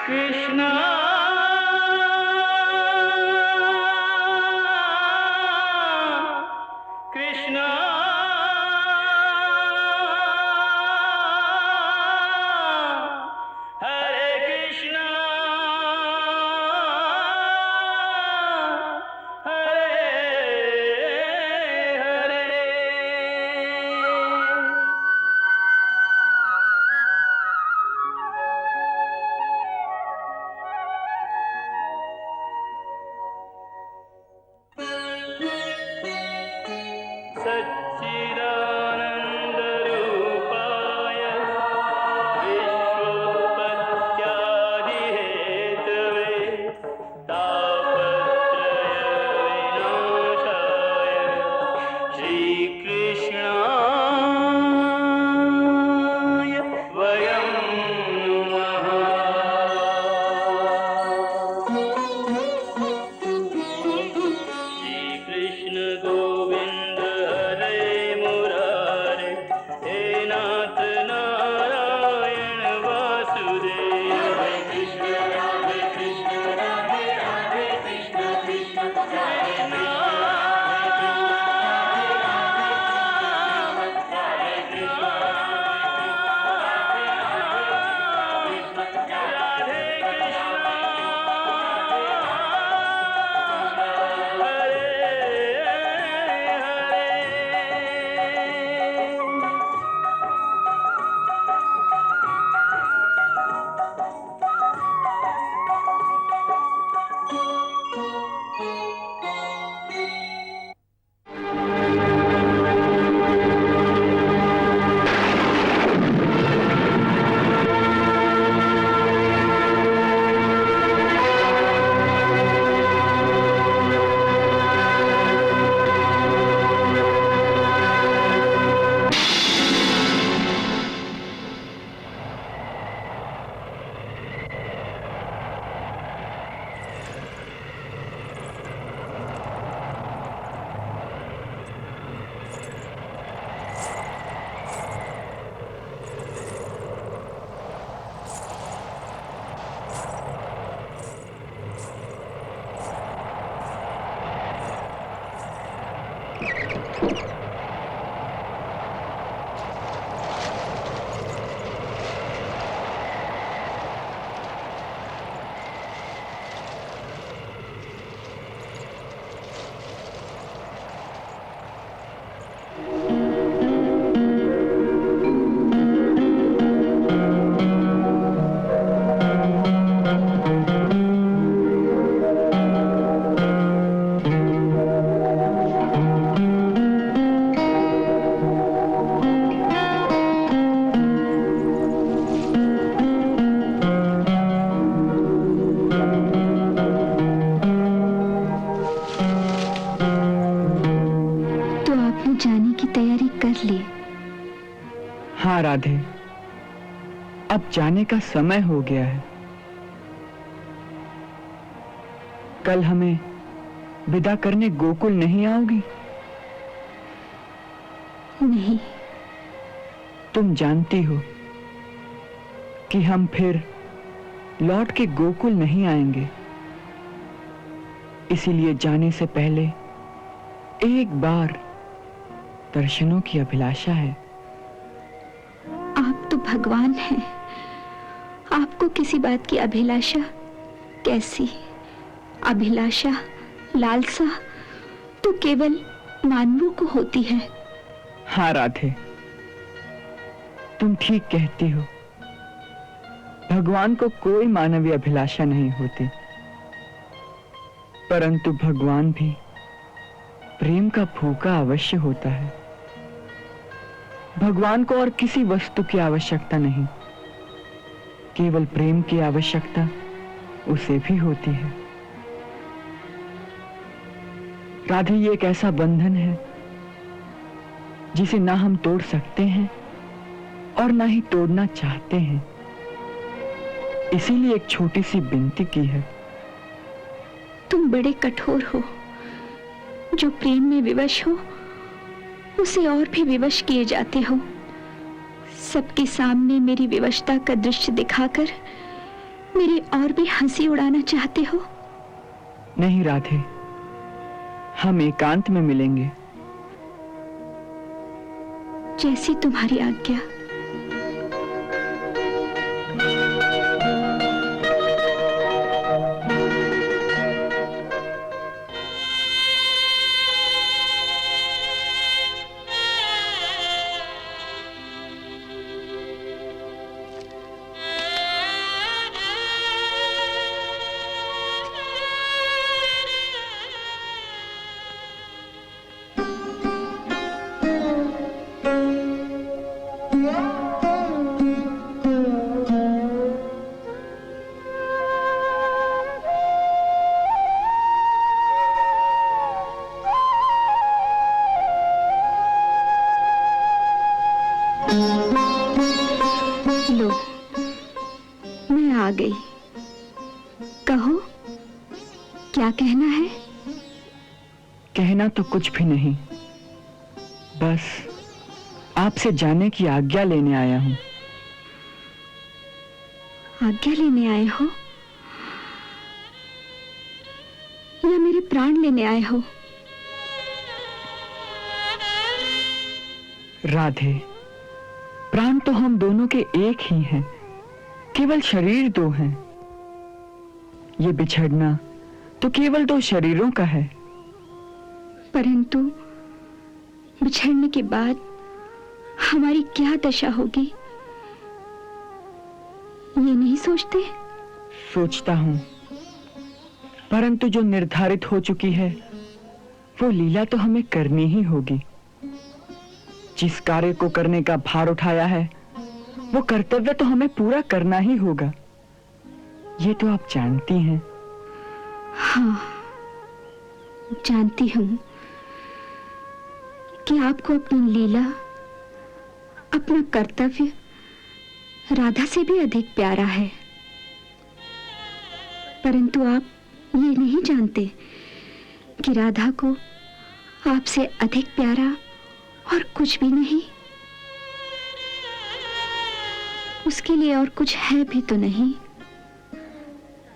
कृष्णा कृष्णा हरे कृष्णा हरे हरे। सच्चिदानन्दरूपाय विश्वोत्पत्त्यादिहेतवे तापत्रयविनाशाय श्रीकृष्णाय वयं नमः। श्रीकृष्ण गोविन्द हरे मुरारे हे नाथ नारायण वासुदेव। हरे कृष्ण राधे राधे कृष्ण कृष्ण कृष्ण हरे कृष्ण राधे हाँ राधे, अब जाने का समय हो गया है। कल हमें विदा करने गोकुल नहीं आओगी? नहीं। तुम जानती हो कि हम फिर लौट के गोकुल नहीं आएंगे, इसीलिए जाने से पहले एक बार दर्शनों की अभिलाषा है। आप तो भगवान हैं, आपको किसी बात की अभिलाषा कैसी? अभिलाषा, लालसा तो केवल मानवों को होती है। हाँ राधे, तुम ठीक कहती हो। भगवान को कोई मानवीय अभिलाषा नहीं होती, परंतु भगवान भी प्रेम का भूखा अवश्य होता है। भगवान को और किसी वस्तु की आवश्यकता नहीं, केवल प्रेम की आवश्यकता उसे भी होती है। राधे, ये एक ऐसा बंधन है जिसे ना हम तोड़ सकते हैं और ना ही तोड़ना चाहते हैं। इसीलिए एक छोटी सी विनती की है। तुम बड़े कठोर हो। जो प्रेम में विवश हो उसे और भी विवश किए जाते हो। सबके सामने मेरी विवशता का दृश्य दिखाकर मेरी और भी हंसी उड़ाना चाहते हो? नहीं राधे, हम एकांत में मिलेंगे। जैसी तुम्हारी आज्ञा। लो, मैं आ गई। कहो, क्या कहना है? कहना तो कुछ भी नहीं, बस आपसे जाने की आज्ञा लेने आया हूं। आज्ञा लेने आए हो या मेरे प्राण लेने आए हो? राधे, प्राण तो हम दोनों के एक ही हैं, केवल शरीर दो हैं। ये बिछड़ना तो केवल दो शरीरों का है। परंतु बिछड़ने के बाद हमारी क्या दशा होगी, ये नहीं सोचते? सोचता हूं, परंतु जो निर्धारित हो चुकी है वो लीला तो हमें करनी ही होगी। जिस कार्य को करने का भार उठाया है वो कर्तव्य तो हमें पूरा करना ही होगा। ये तो आप जानती हैं। हाँ, जानती हूं कि आपको अपनी लीला, अपना कर्तव्य राधा से भी अधिक प्यारा है। परंतु आप ये नहीं जानते कि राधा को आपसे अधिक प्यारा और कुछ भी नहीं। उसके लिए और कुछ है भी तो नहीं।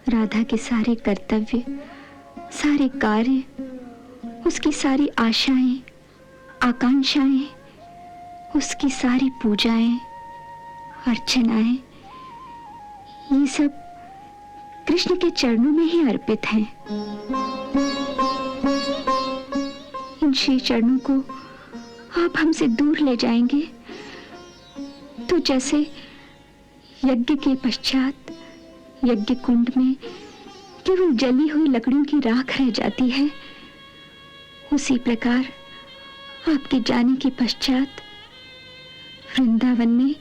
राधा के सारे कर्तव्य, सारे कार्य, उसकी सारी आशाएं, आकांक्षाएं, उसकी सारी पूजाएं, अर्चनाएं, ये सब कृष्ण के चरणों में ही अर्पित हैं। इन श्री चरणों को आप हमसे दूर ले जाएंगे तो जैसे यज्ञ के पश्चात यज्ञ कुंड में केवल जली हुई लकड़ियों की राख रह जाती है, उसी प्रकार आपके जाने के पश्चात वृंदावन में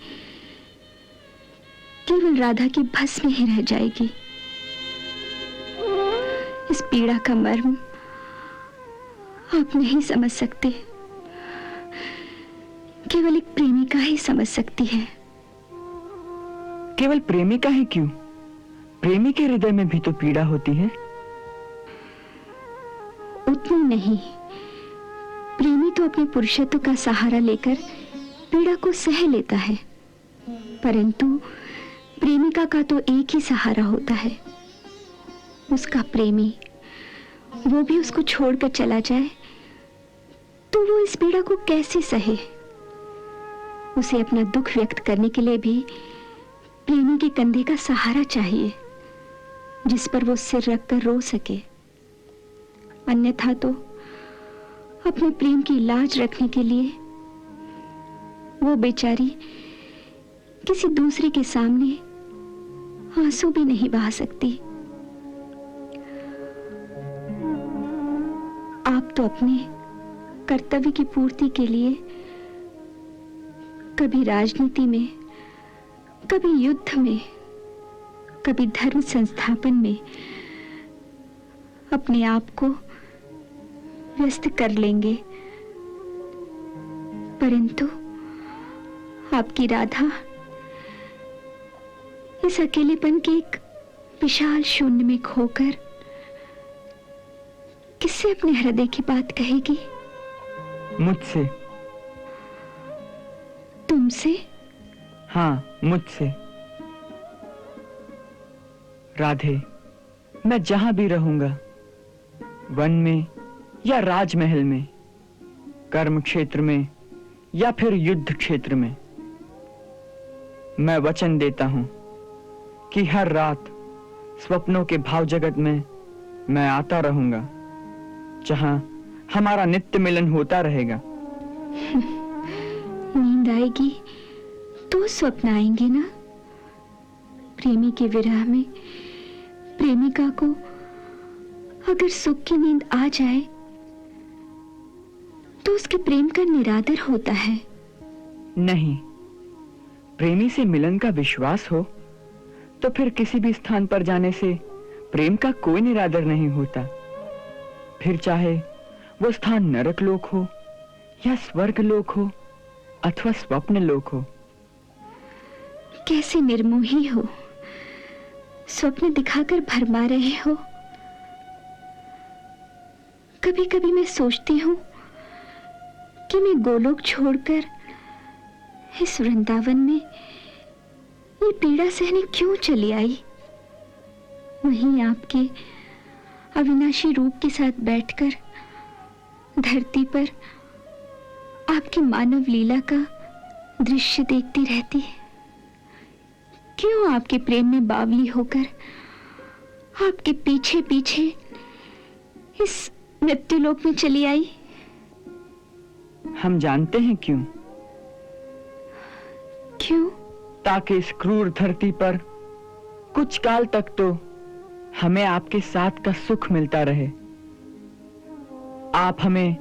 केवल राधा की भस्म ही रह जाएगी। इस पीड़ा का मर्म आप नहीं समझ सकते, केवल एक प्रेमिका ही समझ सकती है। केवल प्रेमिका ही क्यों, प्रेमी के हृदय में भी तो पीड़ा होती है। उतनी नहीं, प्रेमी तो अपने पुरुषत्व का सहारा लेकर पीड़ा को सह लेता है, परंतु प्रेमिका का तो एक ही सहारा होता है, उसका प्रेमी। वो भी उसको छोड़कर चला जाए तो वो इस पीड़ा को कैसे सहे? उसे अपना दुख व्यक्त करने के लिए भी प्रेमी के कंधे का सहारा चाहिए, जिस पर वो सिर रखकर रो सके। अन्यथा तो अपने प्रेम की लाज रखने के लिए वो बेचारी किसी दूसरे के सामने आंसू भी नहीं बहा सकती। आप तो अपने कर्तव्य की पूर्ति के लिए कभी राजनीति में, कभी युद्ध में, कभी धर्म संस्थापन में अपने आप को व्यस्त कर लेंगे, परंतु आपकी राधा इस अकेलेपन के एक विशाल शून्य में खोकर किससे अपने हृदय की बात कहेगी? मुझसे। तुमसे? हाँ, मुझसे। राधे, मैं जहां भी रहूंगा, वन में या राजमहल में, कर्म क्षेत्र में या फिर युद्ध क्षेत्र में, मैं वचन देता हूं कि हर रात स्वप्नों के भाव जगत में मैं आता रहूंगा, जहां हमारा नित्य मिलन होता रहेगा। नींद आएगी तो स्वप्न आएंगे ना। प्रेमी के विरह में प्रेमिका को अगर सुख की नींद आ जाए तो उसके प्रेम का निरादर होता है। नहीं, प्रेमी से मिलन का विश्वास हो तो फिर किसी भी स्थान पर जाने से प्रेम का कोई निरादर नहीं होता। फिर चाहे वो स्थान नरक लोक हो या स्वर्ग लोक हो अथवा स्वप्न लोक हो। कैसे निर्मोही हो, स्वप्न दिखाकर भरमा रहे हो। कभी कभी मैं सोचती हूं कि मैं गोलोक छोड़कर इस वृंदावन में ये पीड़ा सहने क्यों चली आई। वहीं आपके अविनाशी रूप के साथ बैठकर धरती पर आपकी मानव लीला का दृश्य देखती रहती। क्यों आपके प्रेम में बावली होकर आपके पीछे पीछे इस मृत्युलोक में चली आई। हम जानते हैं क्यों। क्यों? ताकि इस क्रूर धरती पर कुछ काल तक तो हमें आपके साथ का सुख मिलता रहे। आप हमें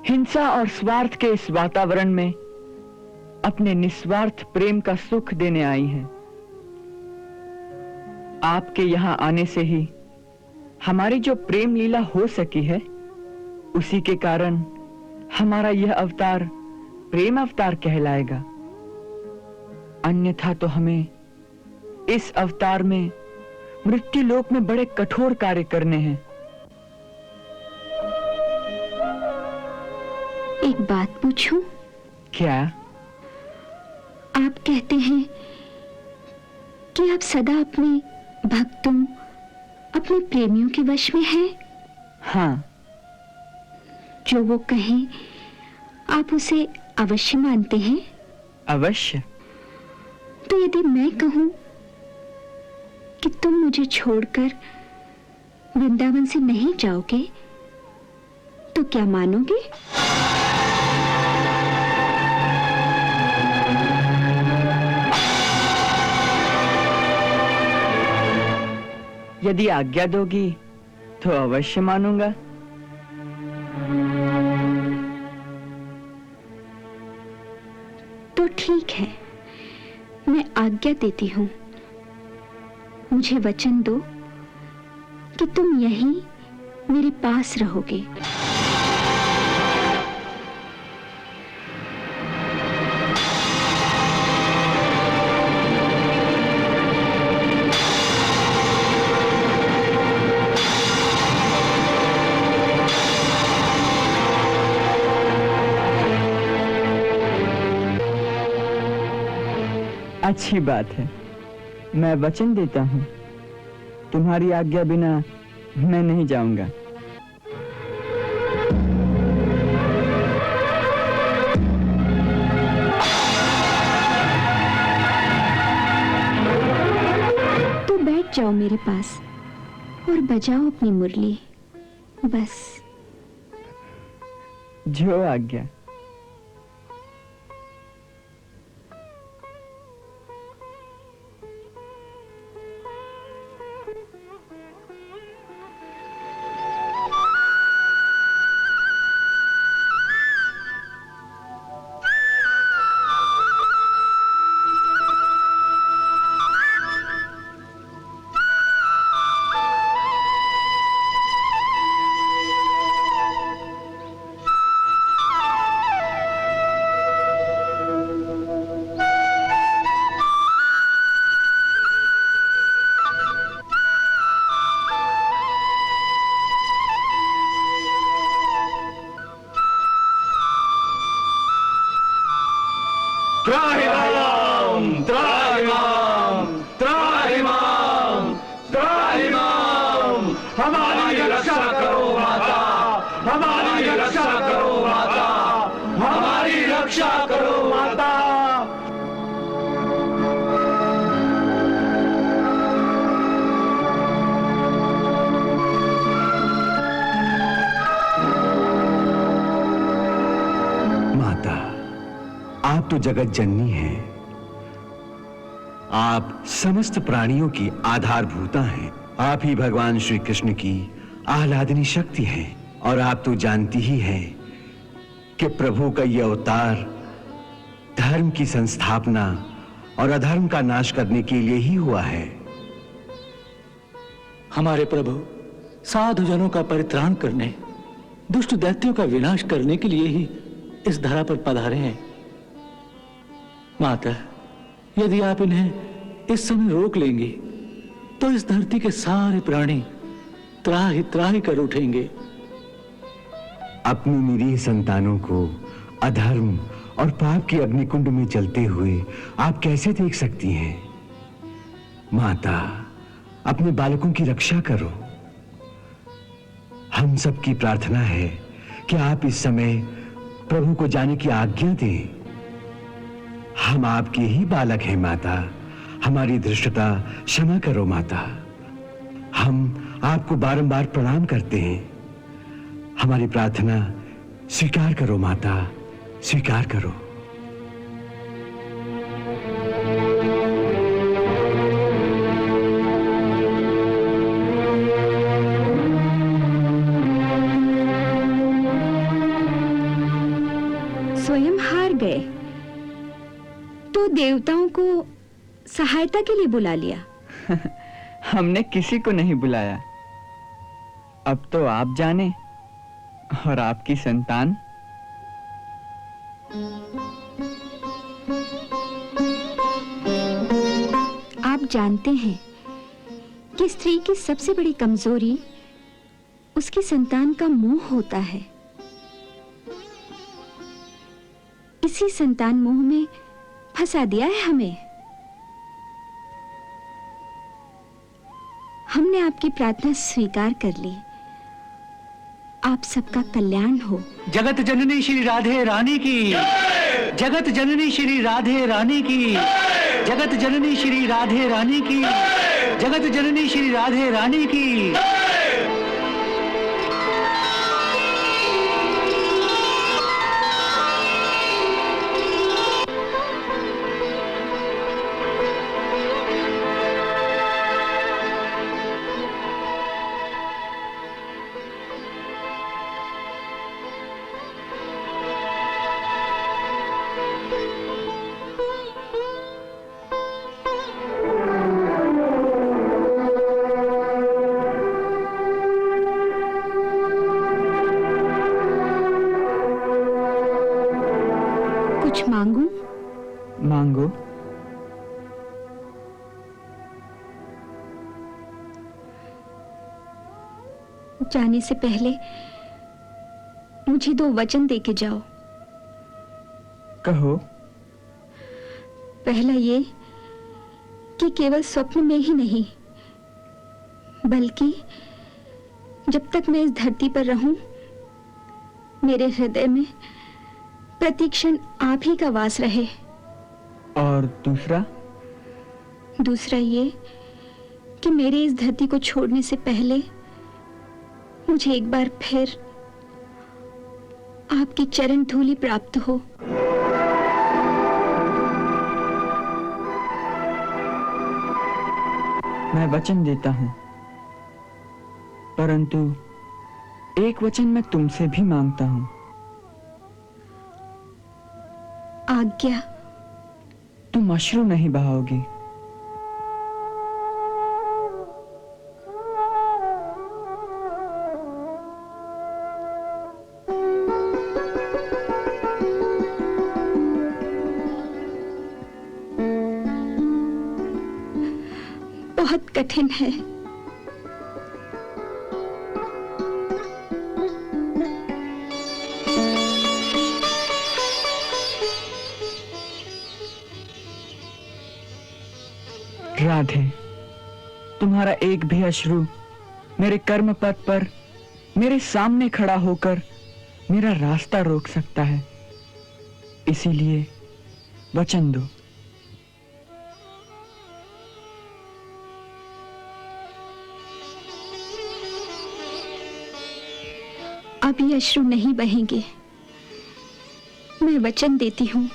हिंसा और स्वार्थ के इस वातावरण में अपने निस्वार्थ प्रेम का सुख देने आई हैं। आपके यहां आने से ही हमारी जो प्रेम लीला हो सकी है, उसी के कारण हमारा यह अवतार प्रेम अवतार कहलाएगा। अन्यथा तो हमें इस अवतार में मृत्यु लोक में बड़े कठोर कार्य करने हैं। एक बात पूछूं? क्या? आप कहते हैं कि आप सदा अपने भक्तों, अपने प्रेमियों के वश में हैं। हाँ। जो वो कहें आप उसे अवश्य मानते हैं? अवश्य। तो यदि मैं कहूं कि तुम मुझे छोड़कर वृंदावन से नहीं जाओगे तो क्या मानोगे? यदि आज्ञा दोगी तो अवश्य मानूंगा। तो ठीक है, मैं आज्ञा देती हूं। मुझे वचन दो कि तुम यहीं मेरे पास रहोगे। अच्छी बात है, मैं वचन देता हूं, तुम्हारी आज्ञा बिना मैं नहीं जाऊंगा। तो बैठ जाओ मेरे पास और बजाओ अपनी मुरली। बस। जो आज्ञा। त्राहिमाम त्राहिमाम त्राहिमाम आप तो जगत जननी हैं। आप समस्त प्राणियों की आधारभूता हैं। आप ही भगवान श्री कृष्ण की आह्लादनी शक्ति हैं। और आप तो जानती ही हैं कि प्रभु का यह अवतार धर्म की संस्थापना और अधर्म का नाश करने के लिए ही हुआ है। हमारे प्रभु साधुजनों का परित्राण करने, दुष्ट दैत्यों का विनाश करने के लिए ही इस धरा पर पधारे हैं। माता, यदि आप इन्हें इस समय रोक लेंगी तो इस धरती के सारे प्राणी त्राहि त्राहि कर उठेंगे। अपनी निरीह संतानों को अधर्म और पाप की अग्निकुंड में जलते हुए आप कैसे देख सकती हैं? माता, अपने बालकों की रक्षा करो। हम सबकी प्रार्थना है कि आप इस समय प्रभु को जाने की आज्ञा दें। हम आपके ही बालक हैं माता, हमारी धृष्टता क्षमा करो माता। हम आपको बारंबार प्रणाम करते हैं। हमारी प्रार्थना स्वीकार करो माता, स्वीकार करो। स्वयं हार गए तो देवताओं को सहायता के लिए बुला लिया। हमने किसी को नहीं बुलाया। अब तो आप जाने और आपकी संतान। आप जानते हैं कि स्त्री की सबसे बड़ी कमजोरी उसकी संतान का मोह होता है। इसी संतान मोह में फंसा दिया है हमें। हमने आपकी प्रार्थना स्वीकार कर ली। आप सबका कल्याण हो। जगत जननी श्री राधे रानी की, जगत जननी श्री राधे रानी की, जगत जननी श्री राधे रानी की, जगत जननी श्री राधे रानी की। कुछ मांगूं? मांगो। जाने से पहले मुझे 2 वचन दे के जाओ। कहो। पहला ये कि केवल स्वप्न में ही नहीं, बल्कि जब तक मैं इस धरती पर रहूं, मेरे हृदय में प्रतिक्षण आप ही का वास रहे। और दूसरा? दूसरा ये कि मेरे इस धरती को छोड़ने से पहले मुझे एक बार फिर आपकी चरण धूलि प्राप्त हो। मैं वचन देता हूं, परंतु एक वचन मैं तुमसे भी मांगता हूं। आज्ञा। तुम अश्रु नहीं बहाओगी। बहुत कठिन है। राधे, तुम्हारा एक भी अश्रु मेरे कर्म पथ पर मेरे सामने खड़ा होकर मेरा रास्ता रोक सकता है। इसीलिए वचन दो। अब ये अश्रु नहीं बहेंगे। मैं वचन देती हूँ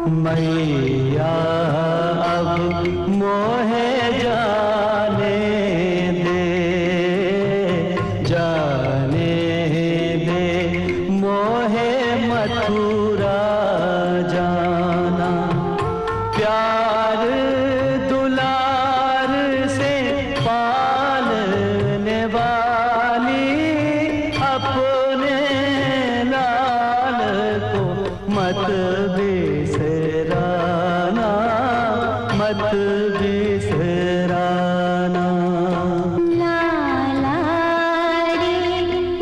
मैया अब मोहे जाने दे, जाने दे मोहे मथुरा जाना। प्यार दुलार से पालने वाली अपने लाल को मत बिसराना, मत बिसराना। लाला रे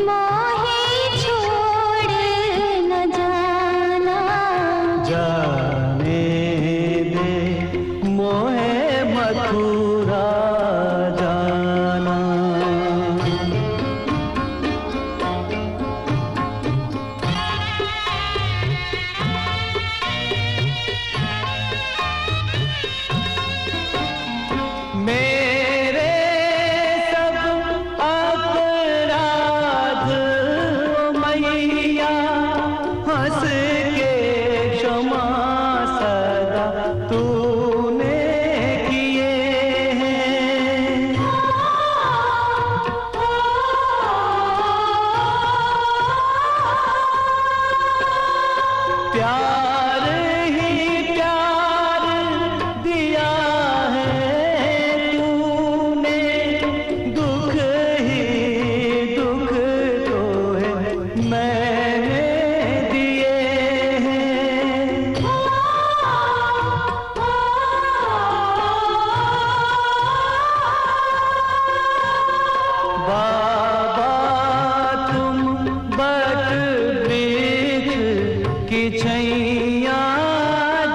मोहे छोड़ न जाना, जाने दे मोहे मथुरा जाना। मेरे सब अपराध मैया हंस के क्षमा सदा तूने किए हैं। प्यार ही प्यार दिया है तूने, दुख ही दुख तो है मैंने दिए हैं। बाबा तुम बट वृक्ष की छैया,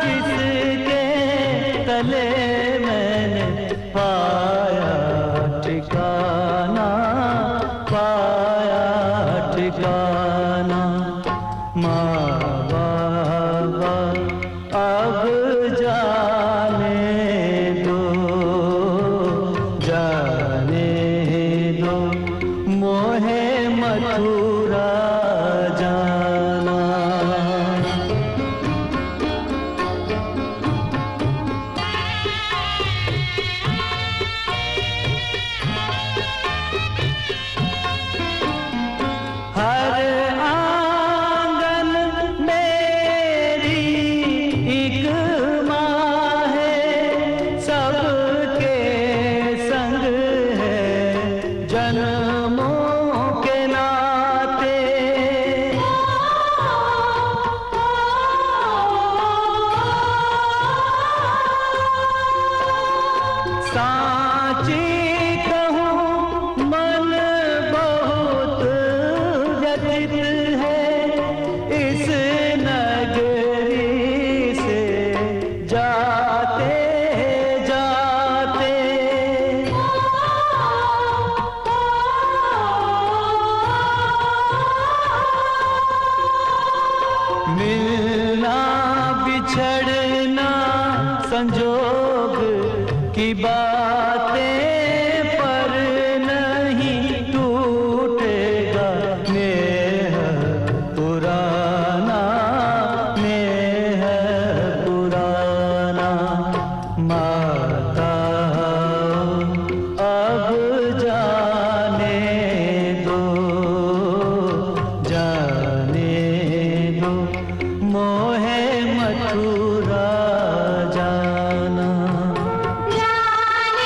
जिसके तले मैंने पाया ठिकाना, पाया ठिकाना। माँ बाबा अब जाने दो, जाने दो मोहे मथुरा जाना। हर आंगन मेरी एक माँ है, सबके संग है जन्मों के नाते। साची कहूँ मन बहुत व्यथित है, इस नगरी से जाते जाते। मिलना बिछड़ना संजोग की बातें, पर नहीं टूटेगा नेह पुराना, नेह पुराना। माता अब जाने दो, जाने दो मोहे मथुरा जाना। जाने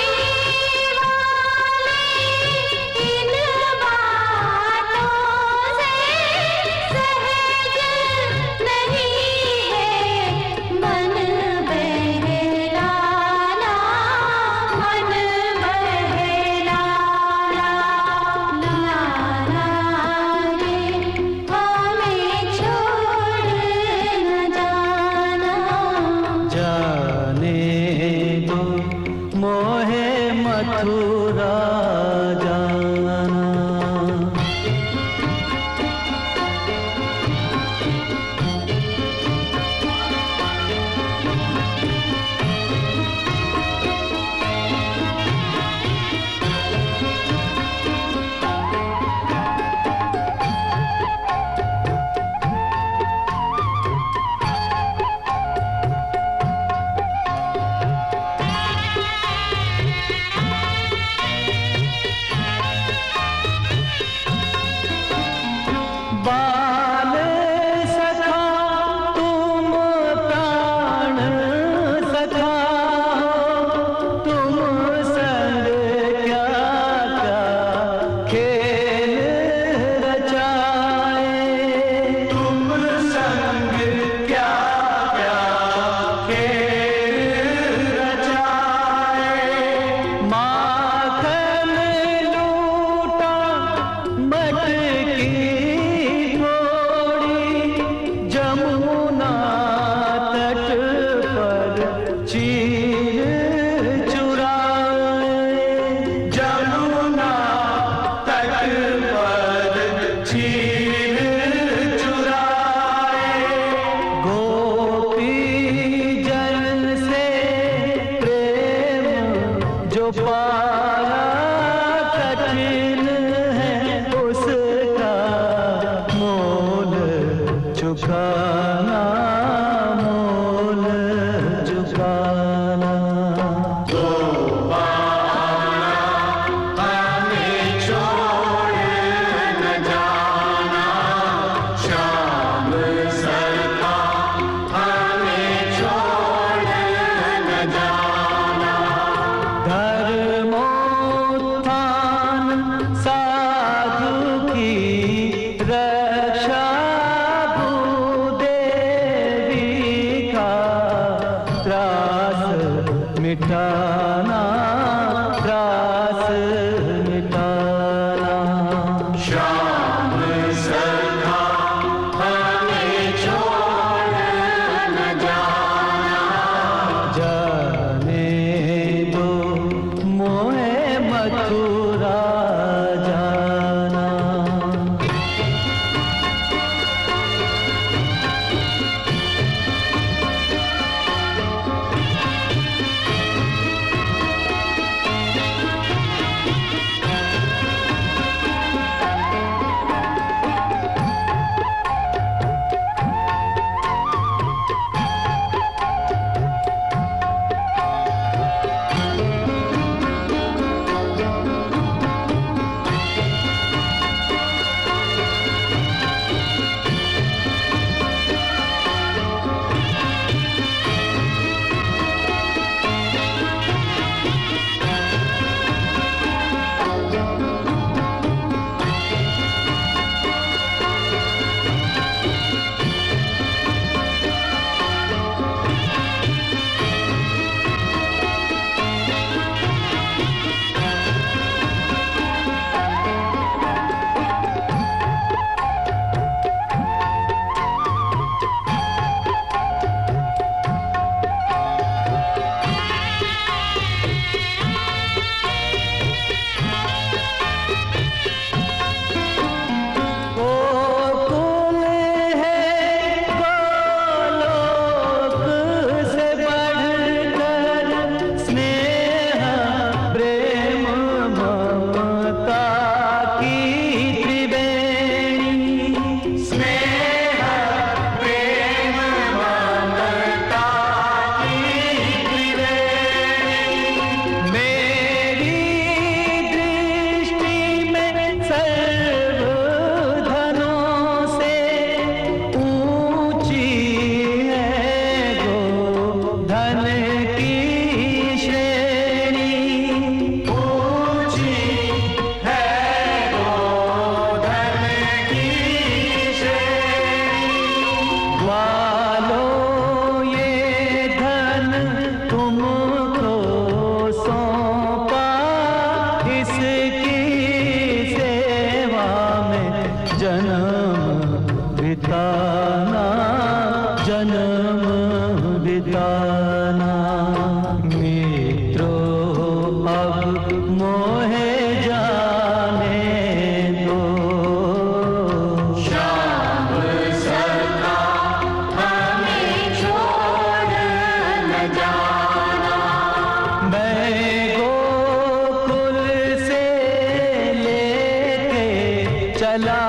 चला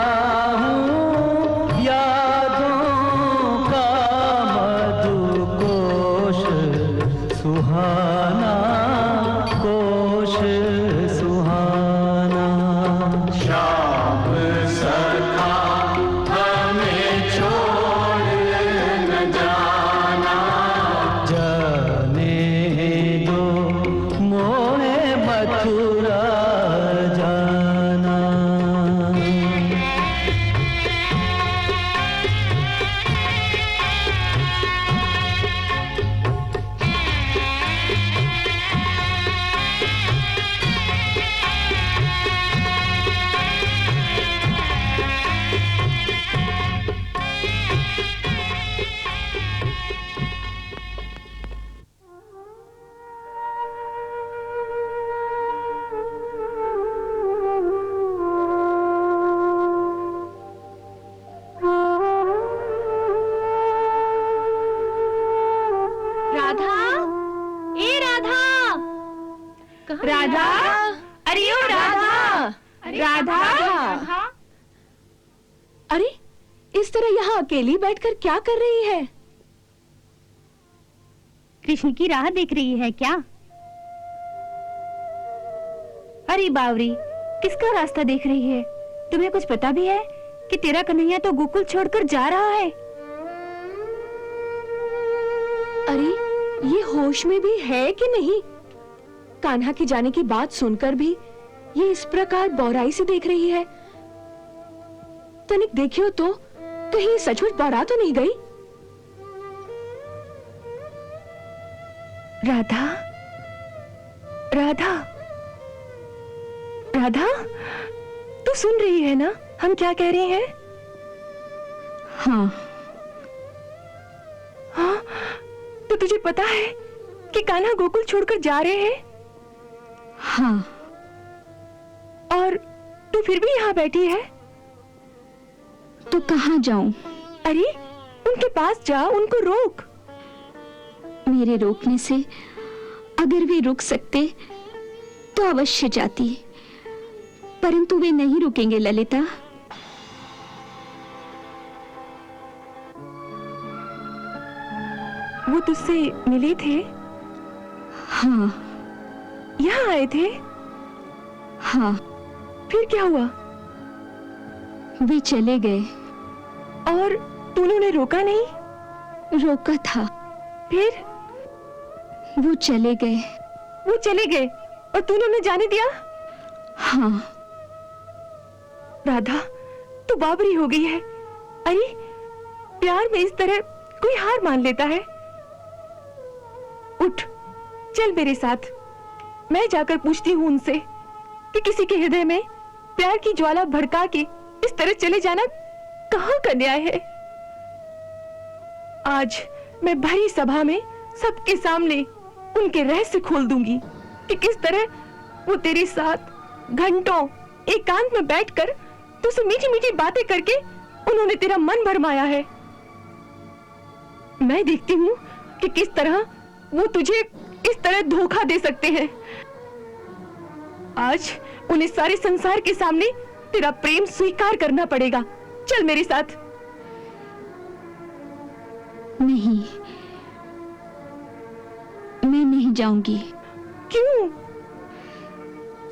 हूँ याद राधा। अरे इस तरह यहाँ अकेली बैठकर क्या कर रही है? कृष्ण की राह देख रही है क्या? अरे बावरी, किसका रास्ता देख रही है? तुम्हें कुछ पता भी है कि तेरा कन्हैया तो गोकुल छोड़कर जा रहा है? अरे ये होश में भी है कि नहीं? कान्हा के जाने की बात सुनकर भी ये इस प्रकार बौराई से देख रही है। तनिक देखियो तो कहीं सचमुच बौरा तो नहीं गई? राधा, राधा, राधा, तू सुन रही है ना हम क्या कह रहे हैं? हाँ। हाँ, तो तुझे पता है कि कान्हा गोकुल छोड़कर जा रहे हैं? हाँ। और तू फिर भी यहाँ बैठी है? तो कहाँ जाऊं? अरे उनके पास जा, उनको रोक। मेरे रोकने से अगर वे रुक सकते तो अवश्य जाती, परंतु वे नहीं रुकेंगे ललिता। वो तुझसे मिले थे? हाँ। यहाँ आए थे? हाँ। फिर क्या हुआ? वे चले गए। और तूने उन्हें रोका नहीं? रोका था। फिर? वो चले गए। वो चले गए और तूने उन्हें जाने दिया? हाँ। राधा, तू बाबरी हो गई है। अरे प्यार में इस तरह कोई हार मान लेता है? उठ, चल मेरे साथ। मैं जाकर पूछती हूँ उनसे कि किसी के हृदय में प्यार की ज्वाला भड़का के इस तरह चले जाना कहाँ का न्याय है। आज मैं भरी सभा में सबके सामने उनके रहस्य खोल दूंगी कि किस तरह वो तेरे साथ घंटों एकांत में बैठकर तुझसे मीठी मीठी बातें करके उन्होंने तेरा मन भरमाया है। मैं देखती हूँ कि किस तरह वो तुझे इस तरह धोखा दे सकते हैं। आज उन्हें सारे संसार के सामने तेरा प्रेम स्वीकार करना पड़ेगा। चल मेरे साथ। नहीं, मैं नहीं जाऊंगी। क्यों?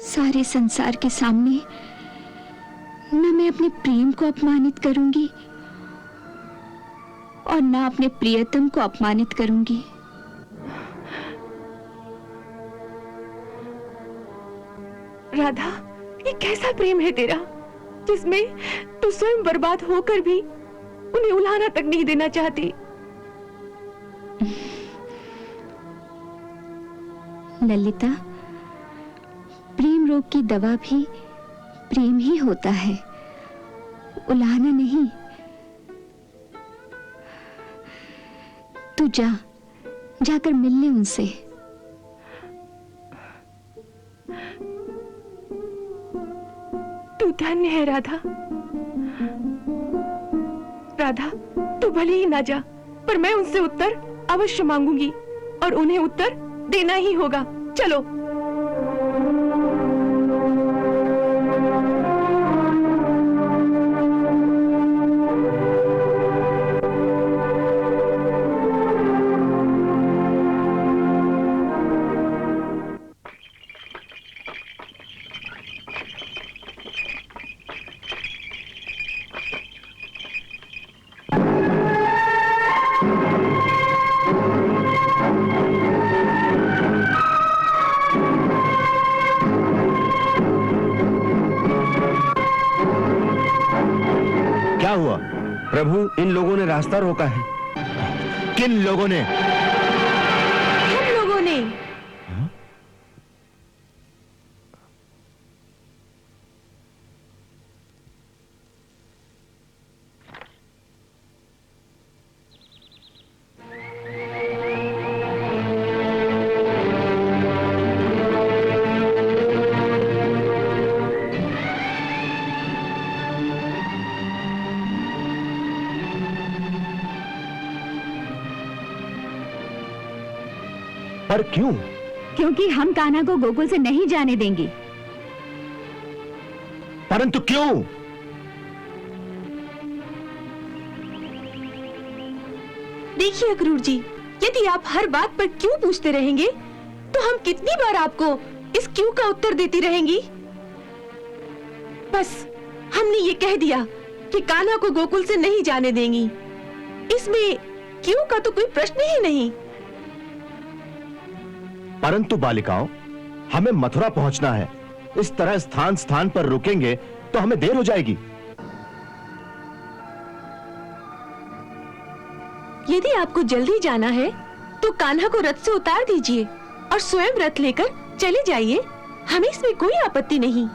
सारे संसार के सामने न मैं अपने प्रेम को अपमानित करूंगी और न अपने प्रियतम को अपमानित करूंगी। राधा, ये कैसा प्रेम है तेरा जिसमें तू स्वयं बर्बाद होकर भी उन्हें उल्हाना तक नहीं देना चाहती? ललिता, प्रेम रोग की दवा भी प्रेम ही होता है, उल्हाना नहीं। तू जाकर मिल ले उनसे। तू धन्य है राधा। राधा, तू भले ही ना जा, पर मैं उनसे उत्तर अवश्य मांगूंगी और उन्हें उत्तर देना ही होगा। चलो। क्या हुआ प्रभु? इन लोगों ने रास्ता रोका है। किन लोगों ने? हम लोगों ने। पर क्यों? क्योंकि हम कान्हा को गोकुल से नहीं जाने देंगे। परंतु क्यों? देखिए अक्रूर जी, यदि आप हर बात पर क्यों पूछते रहेंगे तो हम कितनी बार आपको इस क्यों का उत्तर देती रहेंगी। बस हमने ये कह दिया कि कान्हा को गोकुल से नहीं जाने देंगी। इसमें क्यों का तो कोई प्रश्न ही नहीं। परंतु बालिकाओं, हमें मथुरा पहुंचना है। इस तरह स्थान स्थान पर रुकेंगे तो हमें देर हो जाएगी। यदि आपको जल्दी जाना है तो कान्हा को रथ से उतार दीजिए और स्वयं रथ लेकर चले जाइए। हमें इसमें कोई आपत्ति नहीं।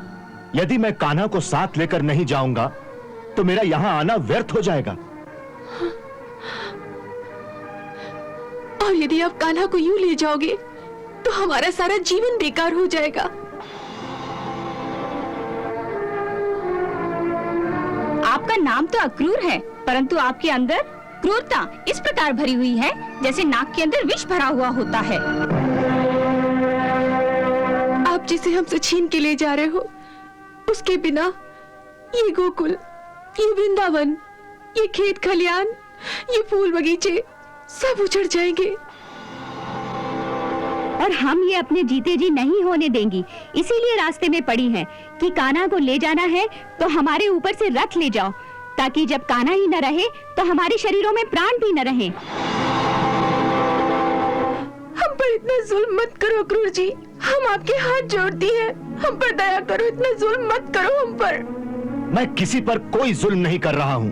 यदि मैं कान्हा को साथ लेकर नहीं जाऊंगा तो मेरा यहां आना व्यर्थ हो जाएगा। और यदि आप कान्हा को यूं ले जाओगे तो हमारा सारा जीवन बेकार हो जाएगा। आपका नाम तो अक्रूर है, परंतु आपके अंदर क्रूरता इस प्रकार भरी हुई है जैसे नाक के अंदर विष भरा हुआ होता है। आप जिसे हमसे छीन के ले जा रहे हो, उसके बिना ये गोकुल, ये वृंदावन, ये खेत खलियान, ये फूल बगीचे सब उजड़ जाएंगे। और हम ये अपने जीते जी नहीं होने देंगी। इसीलिए रास्ते में पड़ी हैं कि कान्हा को ले जाना है तो हमारे ऊपर से रथ ले जाओ, ताकि जब कान्हा ही न रहे तो हमारे शरीरों में प्राण भी न रहे। हम पर इतना जुल्म मत करो अक्रूर जी, हम आपके हाथ जोड़ती हैं। हम पर दया करो, इतना जुल्म मत करो हम पर। मैं किसी पर कोई जुल्म नहीं कर रहा हूं।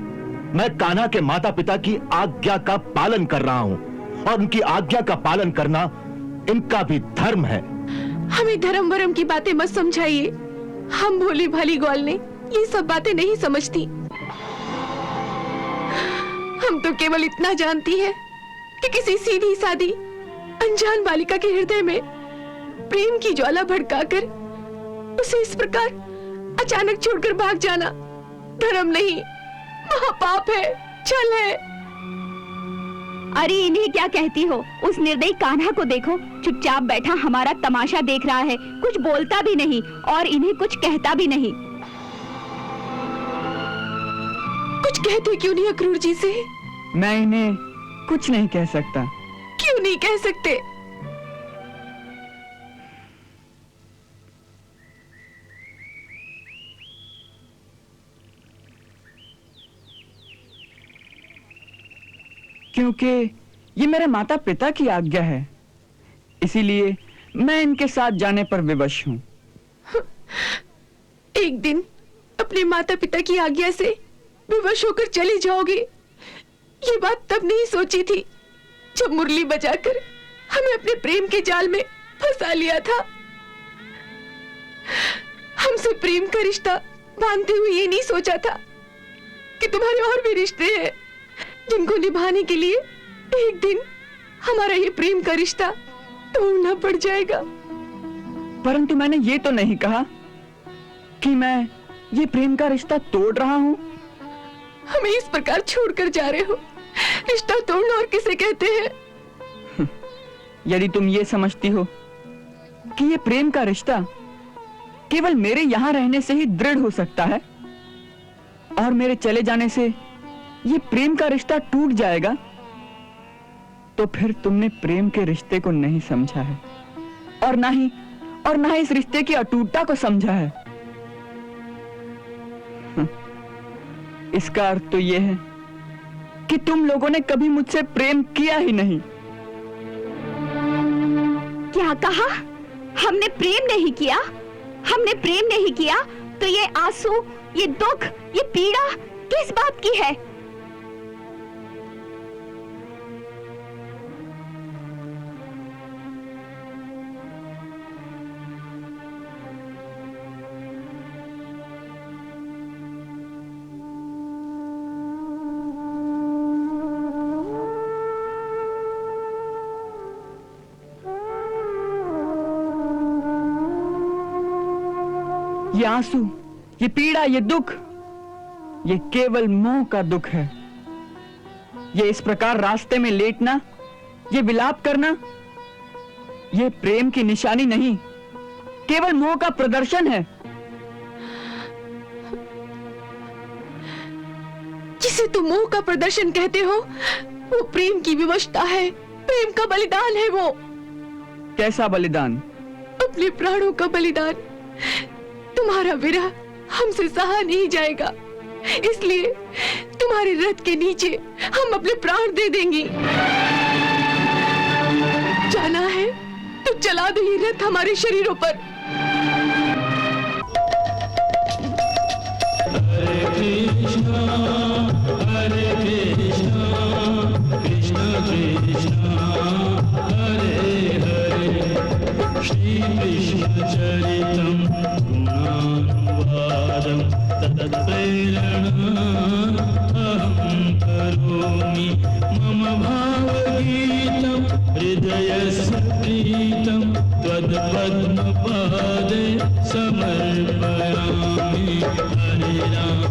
मैं कान्हा के माता पिता की आज्ञा का पालन कर रहा हूं और उनकी आज्ञा का पालन करना इनका भी धर्म है। हमें धर्म वरम की बातें मत समझाइए। हम भोली भाली ग्वाल ने ये सब बातें नहीं समझती। हम तो केवल इतना जानती हैं कि किसी सीधी सादी अनजान बालिका के हृदय में प्रेम की ज्वाला भड़काकर उसे इस प्रकार अचानक छोड़कर भाग जाना धर्म नहीं, महापाप है, छल है। अरे इन्हें क्या कहती हो? उस निर्दयी कान्हा को देखो, चुपचाप बैठा हमारा तमाशा देख रहा है, कुछ बोलता भी नहीं और इन्हें कुछ कहता भी नहीं। कुछ कहते क्यों नहीं अक्रूर जी से? मैं इन्हें कुछ नहीं कह सकता। क्यों नहीं कह सकते? क्योंकि ये मेरे माता पिता की आज्ञा है, इसीलिए मैं इनके साथ जाने पर विवश हूँ। एक दिन अपने माता पिता की आज्ञा से विवश होकर चले जाओगे, ये बात तब नहीं सोची थी जब मुरली बजाकर हमें अपने प्रेम के जाल में फंसा लिया था। हमसे प्रेम का रिश्ता बांधते हुए ये नहीं सोचा था कि तुम्हारे और भी रिश्ते हैं जिनको निभाने के लिए एक दिन हमारा ये प्रेम का रिश्ता तोड़ना पड़ जाएगा। परंतु मैंने ये तो नहीं कहा कि मैं ये प्रेम का रिश्ता तोड़ रहा हूँ। हमें इस प्रकार छोड़कर जा रहे हो। रिश्ता तोड़ना और किसे कहते हैं? यदि तुम ये समझती हो कि ये प्रेम का रिश्ता केवल मेरे यहाँ रहने से ही दृढ़ हो सकता है और मेरे चले जाने से ये प्रेम का रिश्ता टूट जाएगा, तो फिर तुमने प्रेम के रिश्ते को नहीं समझा है और ना ही इस रिश्ते की अटूटता को समझा है। इसका अर्थ तो यह है कि तुम लोगों ने कभी मुझसे प्रेम किया ही नहीं। क्या कहा? हमने प्रेम नहीं किया? हमने प्रेम नहीं किया तो ये आंसू, ये दुख, ये पीड़ा किस बात की है? ये आंसू, ये पीड़ा, ये दुख, ये केवल मोह का दुख है। ये इस प्रकार रास्ते में लेटना, ये विलाप करना, ये प्रेम की निशानी नहीं, केवल मोह का प्रदर्शन है। जिसे तुम मोह का प्रदर्शन कहते हो वो प्रेम की विवशता है, प्रेम का बलिदान है वो। कैसा बलिदान? अपने प्राणों का बलिदान। तुम्हारा विरह हमसे सहा नहीं जाएगा, इसलिए तुम्हारे रथ के नीचे हम अपने प्राण दे देंगी। जाना है तो चला दो ये रथ हमारे शरीरों पर। हरे कृष्णा कृष्ण कृष्णा हरे हरे श्री कृष्ण चरितम गुणानुवादम तत्प्रेरणा अहं करोमि मम भावगीतं हृदयस्य प्रीतं त्वत्पद्मपादे समर्पयामि। हरे राम